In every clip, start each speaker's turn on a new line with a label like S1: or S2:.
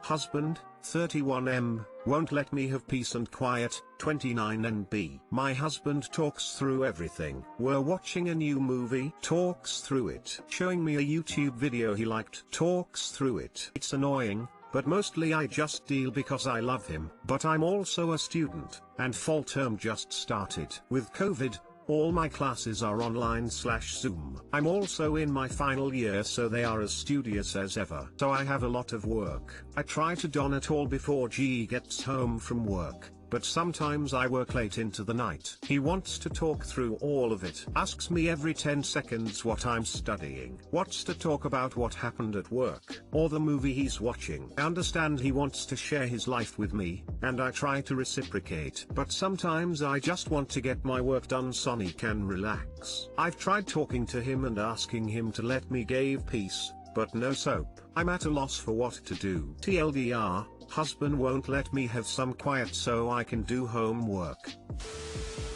S1: Husband, 31M, won't let me have peace and quiet, 29NB. My husband talks through everything. We're watching a new movie, talks through it. Showing me a YouTube video he liked, talks through it. It's annoying, but mostly I just deal because I love him. But I'm also a student, and fall term just started. With COVID, all my classes are online/Zoom. I'm also in my final year, so they are as studious as ever. So I have a lot of work. I try to don it all before G gets home from work, but sometimes I work late into the night. He wants to talk through all of it. Asks me every 10 seconds what I'm studying. Wants to talk about what happened at work, or the movie he's watching. I understand he wants to share his life with me, and I try to reciprocate. But sometimes I just want to get my work done so he can relax. I've tried talking to him and asking him to let me give peace, but no soap. I'm at a loss for what to do. TLDR, husband won't let me have some quiet so I can do homework.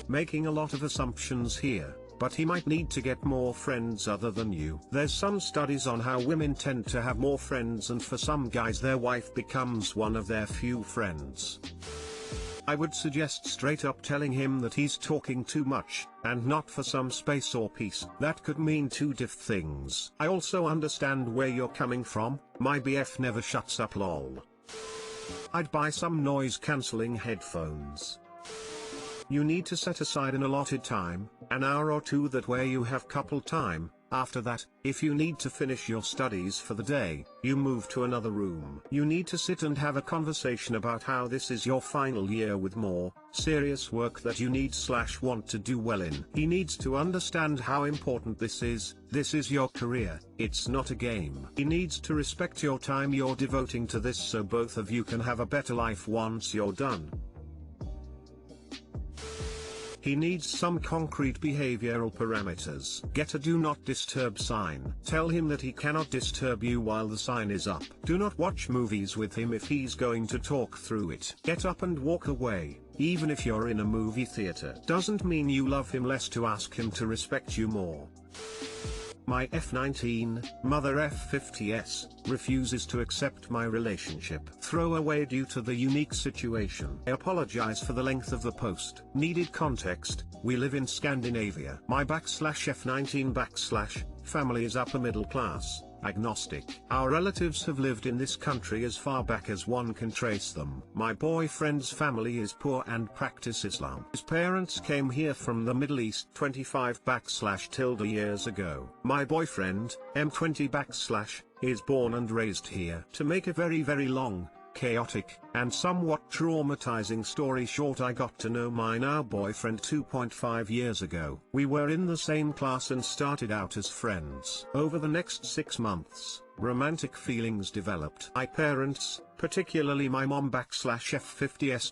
S1: Making a lot of assumptions here, but he might need to get more friends other than you. There's some studies on how women tend to have more friends, and for some guys their wife becomes one of their few friends. I would suggest straight up telling him that he's talking too much, and not for some space or peace. That could mean two diff things. I also understand where you're coming from, my BF never shuts up lol. I'd buy some noise cancelling headphones. You need to set aside an allotted time, an hour or two, that way you have couple time. After that, if you need to finish your studies for the day, you move to another room. You need to sit and have a conversation about how this is your final year with more serious work that you need/want to do well in. He needs to understand how important this is. This is your career, it's not a game. He needs to respect your time you're devoting to this so both of you can have a better life once you're done. He needs some concrete behavioral parameters. Get a do not disturb sign. Tell him that he cannot disturb you while the sign is up. Do not watch movies with him if he's going to talk through it. Get up and walk away, even if you're in a movie theater. Doesn't mean you love him less to ask him to respect you more. My F19, mother F50s, refuses to accept my relationship. Throw away due to the unique situation. I apologize for the length of the post. Needed context: we live in Scandinavia. My /F19 family is upper middle class, agnostic. Our relatives have lived in this country as far back as one can trace them. My boyfriend's family is poor and practice Islam. His parents came here from the Middle East 25 years ago. My boyfriend, M20 is born and raised here. To make a very long, chaotic, and somewhat traumatizing story short, I got to know my now boyfriend 2.5 years ago. We were in the same class and started out as friends. Over the next 6 months, romantic feelings developed. My parents, particularly my mom F50s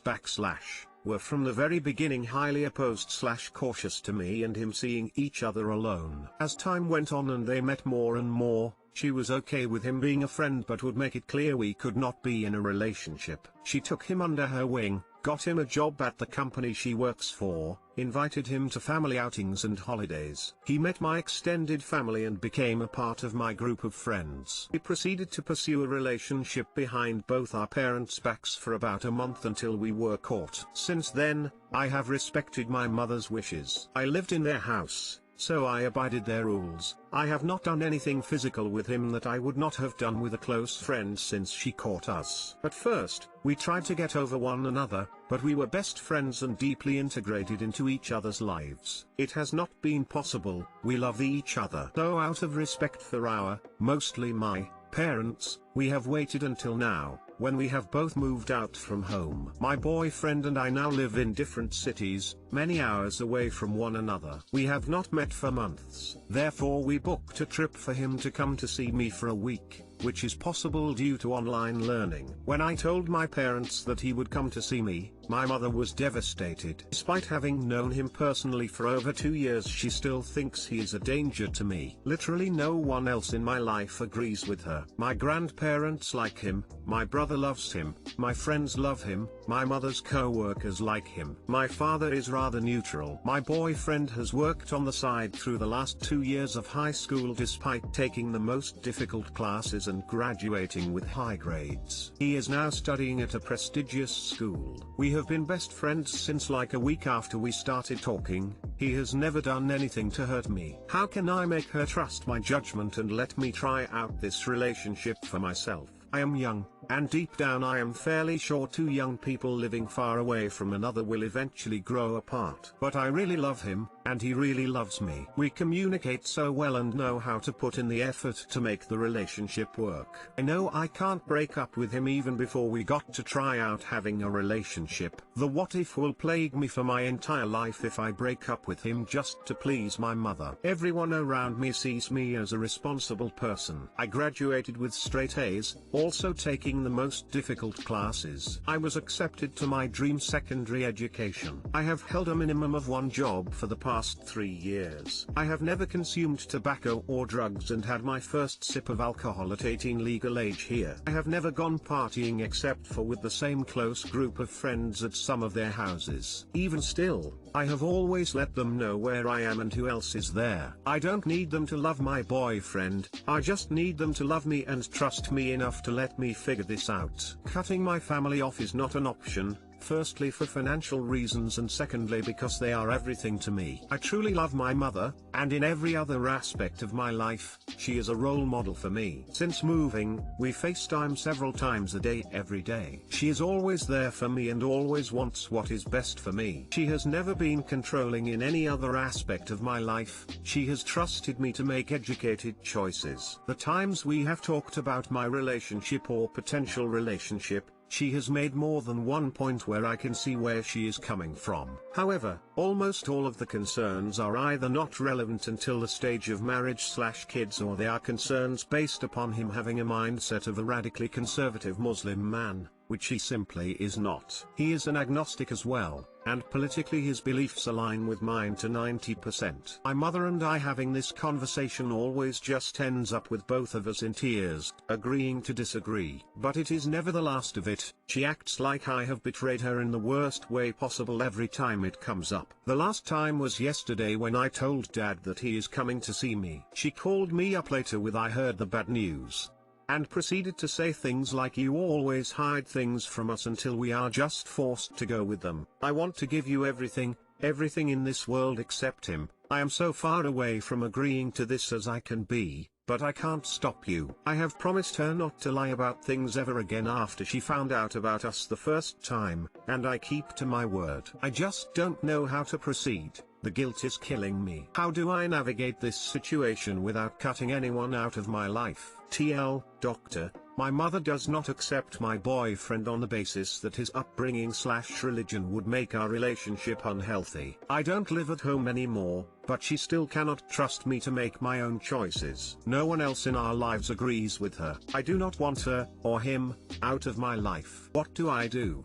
S1: were from the very beginning highly opposed/cautious to me and him seeing each other alone. As time went on and they met more and more, she was okay with him being a friend but would make it clear we could not be in a relationship. She took him under her wing, got him a job at the company she works for, invited him to family outings and holidays. He met my extended family and became a part of my group of friends. We proceeded to pursue a relationship behind both our parents' backs for about a month until we were caught. Since then, I have respected my mother's wishes. I lived in their house, so I abided their rules. I have not done anything physical with him that I would not have done with a close friend since she caught us. At first, we tried to get over one another, but we were best friends and deeply integrated into each other's lives. It has not been possible. We love each other. So out of respect for our, mostly my, parents, we have waited until now, when we have both moved out from home. My boyfriend and I now live in different cities, many hours away from one another. We have not met for months. Therefore we booked a trip for him to come to see me for a week, which is possible due to online learning. When I told my parents that he would come to see me, my mother was devastated. Despite having known him personally for over 2 years, she still thinks he is a danger to me. Literally no one else in my life agrees with her. My grandparents like him, my brother loves him, my friends love him, my mother's co-workers like him. My father is rather neutral. My boyfriend has worked on the side through the last 2 years of high school despite taking the most difficult classes and graduating with high grades. He is now studying at a prestigious school. We have been best friends since like a week after we started talking. He has never done anything to hurt me. How can I make her trust my judgment and let me try out this relationship for myself? I am young, and deep down I am fairly sure two young people living far away from another will eventually grow apart. But I really love him, and he really loves me. We communicate so well and know how to put in the effort to make the relationship work. I know I can't break up with him even before we got to try out having a relationship. The what if will plague me for my entire life if I break up with him just to please my mother. Everyone around me sees me as a responsible person. I graduated with straight A's, also taking the most difficult classes. I was accepted to my dream secondary education. I have held a minimum of one job for the past 3 years. I have never consumed tobacco or drugs and had my first sip of alcohol at 18 legal age here. I have never gone partying except for with the same close group of friends at some of their houses. Even still, I have always let them know where I am and who else is there. I don't need them to love my boyfriend, I just need them to love me and trust me enough to let me figure this out. Cutting my family off is not an option. Firstly for financial reasons and secondly because they are everything to me. I truly love my mother, and in every other aspect of my life, she is a role model for me. Since moving, we FaceTime several times a day every day. She is always there for me and always wants what is best for me. She has never been controlling in any other aspect of my life. She has trusted me to make educated choices. The times we have talked about my relationship or potential relationship, she has made more than one point where I can see where she is coming from. However, almost all of the concerns are either not relevant until the stage of marriage/kids or they are concerns based upon him having a mindset of a radically conservative Muslim man, which he simply is not. He is an agnostic as well, and politically his beliefs align with mine to 90%. My mother and I having this conversation always just ends up with both of us in tears, agreeing to disagree. But it is never the last of it. She acts like I have betrayed her in the worst way possible every time it comes up. The last time was yesterday when I told Dad that he is coming to see me. She called me up later with "I heard the bad news," and proceeded to say things like, "You always hide things from us until we are just forced to go with them. I want to give you everything in this world except him. I am so far away from agreeing to this as I can be, but I can't stop you." I have promised her not to lie about things ever again after she found out about us the first time, and I keep to my word. I just don't know how to proceed. The guilt is killing me. How do I navigate this situation without cutting anyone out of my life? TL, Doctor, my mother does not accept my boyfriend on the basis that his upbringing/religion would make our relationship unhealthy. I don't live at home anymore, but she still cannot trust me to make my own choices. No one else in our lives agrees with her. I do not want her, or him, out of my life. What do I do?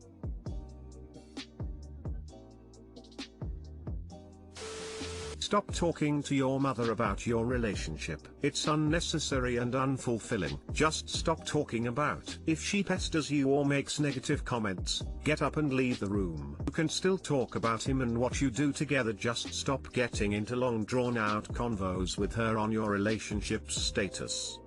S1: Stop talking to your mother about your relationship. It's unnecessary and unfulfilling. Just stop talking about. If she pesters you or makes negative comments, get up and leave the room. You can still talk about him and what you do together. Just stop getting into long drawn-out convos with her on your relationship's status.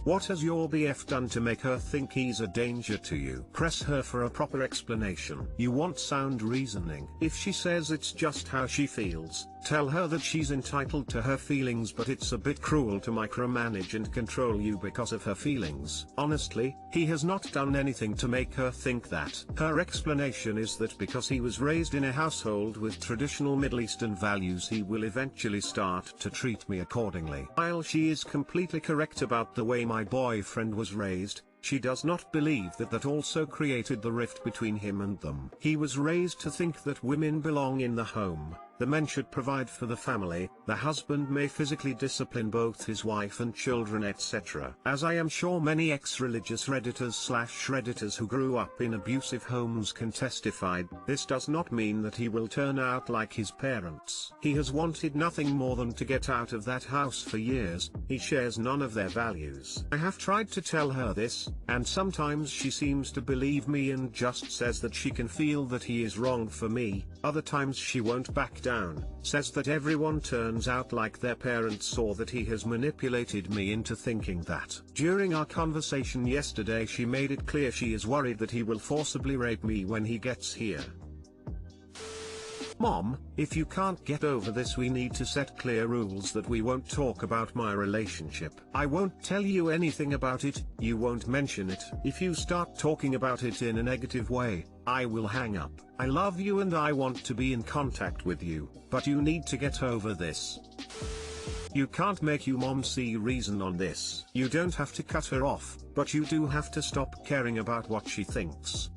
S1: What has your BF done to make her think he's a danger to you? Press her for a proper explanation. You want sound reasoning. If she says it's just how she feels, tell her that she's entitled to her feelings, but it's a bit cruel to micromanage and control you because of her feelings. Honestly, he has not done anything to make her think that. Her explanation is that because he was raised in a household with traditional Middle Eastern values, he will eventually start to treat me accordingly. While she is completely correct about the way my boyfriend was raised, she does not believe that that also created the rift between him and them. He was raised to think that women belong in the home, the men should provide for the family, the husband may physically discipline both his wife and children, etc. As I am sure many ex-religious redditors/shredditors who grew up in abusive homes can testify, this does not mean that he will turn out like his parents. He has wanted nothing more than to get out of that house for years. He shares none of their values. I have tried to tell her this, and sometimes she seems to believe me and just says that she can feel that he is wrong for me, Other times she won't back down, says that everyone turns out like their parents or that he has manipulated me into thinking that. During our conversation yesterday she made it clear she is worried that he will forcibly rape me when he gets here. Mom, if you can't get over this, we need to set clear rules that we won't talk about my relationship. I won't tell you anything about it, you won't mention it. If you start talking about it in a negative way, I will hang up. I love you and I want to be in contact with you, but you need to get over this. You can't make your mom see reason on this. You don't have to cut her off, but you do have to stop caring about what she thinks.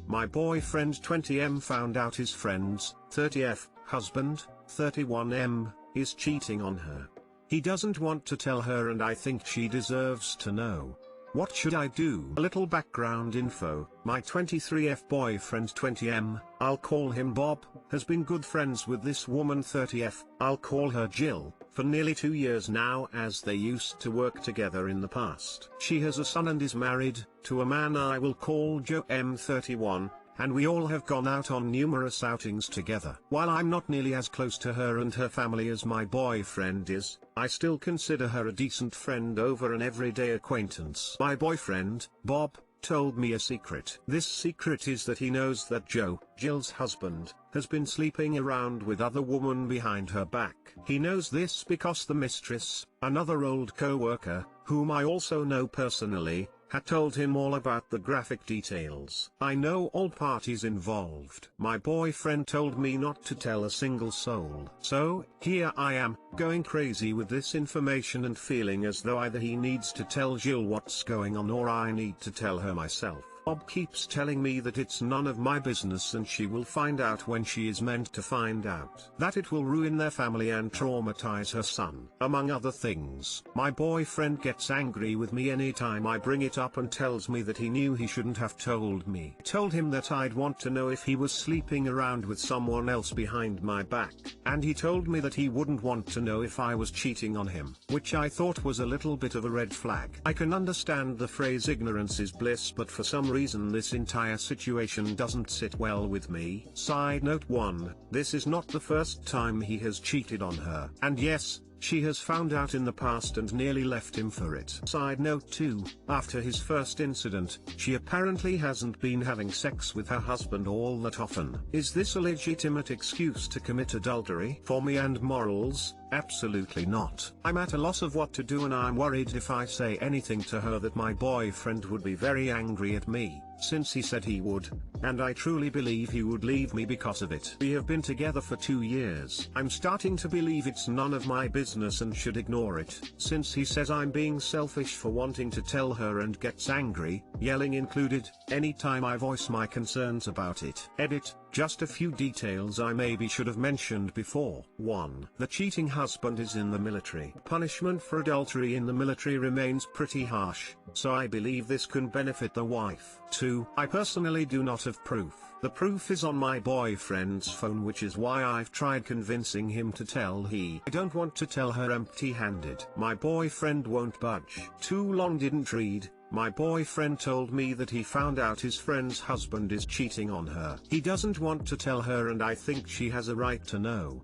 S1: My boyfriend 20M found out his friend's 30F husband, 31M, is cheating on her. He doesn't want to tell her and I think she deserves to know. What should I do? A little background info. My 23F boyfriend 20M, I'll call him Bob, has been good friends with this woman 30F, I'll call her Jill, for nearly 2 years now, as they used to work together in the past. She has a son and is married to a man I will call Joe M31, and we all have gone out on numerous outings together. While I'm not nearly as close to her and her family as my boyfriend is, I still consider her a decent friend over an everyday acquaintance. My boyfriend, Bob, told me a secret. This secret is that he knows that Joe, Jill's husband, has been sleeping around with other women behind her back. He knows this because the mistress, another old co-worker, whom I also know personally, had told him all about the graphic details. I know all parties involved. My boyfriend told me not to tell a single soul. So, here I am, going crazy with this information and feeling as though either he needs to tell Jill what's going on or I need to tell her myself. Bob keeps telling me that it's none of my business and she will find out when she is meant to find out. That it will ruin their family and traumatize her son. Among other things, my boyfriend gets angry with me anytime I bring it up and tells me that he knew he shouldn't have told me. I told him that I'd want to know if he was sleeping around with someone else behind my back, and he told me that he wouldn't want to know if I was cheating on him, which I thought was a little bit of a red flag. I can understand the phrase ignorance is bliss, but for some reason this entire situation doesn't sit well with me. Side note 1, this is not the first time he has cheated on her. And yes, she has found out in the past and nearly left him for it. Side note 2, after his first incident, she apparently hasn't been having sex with her husband all that often. Is this a legitimate excuse to commit adultery? For me and morals, absolutely not. I'm at a loss of what to do and I'm worried if I say anything to her that my boyfriend would be very angry at me, since he said he would, and I truly believe he would leave me because of it. We have been together for 2 years. I'm starting to believe it's none of my business and should ignore it, since he says I'm being selfish for wanting to tell her and gets angry, yelling included, anytime I voice my concerns about it. Edit. Just a few details I maybe should have mentioned before. 1. The cheating husband is in the military. Punishment for adultery in the military remains pretty harsh, so I believe this can benefit the wife. 2. I personally do not have proof. The proof is on my boyfriend's phone, which is why I've tried convincing him to tell I don't want to tell her empty-handed. My boyfriend won't budge. Too long didn't read. My boyfriend told me that he found out his friend's husband is cheating on her. He doesn't want to tell her and I think she has a right to know.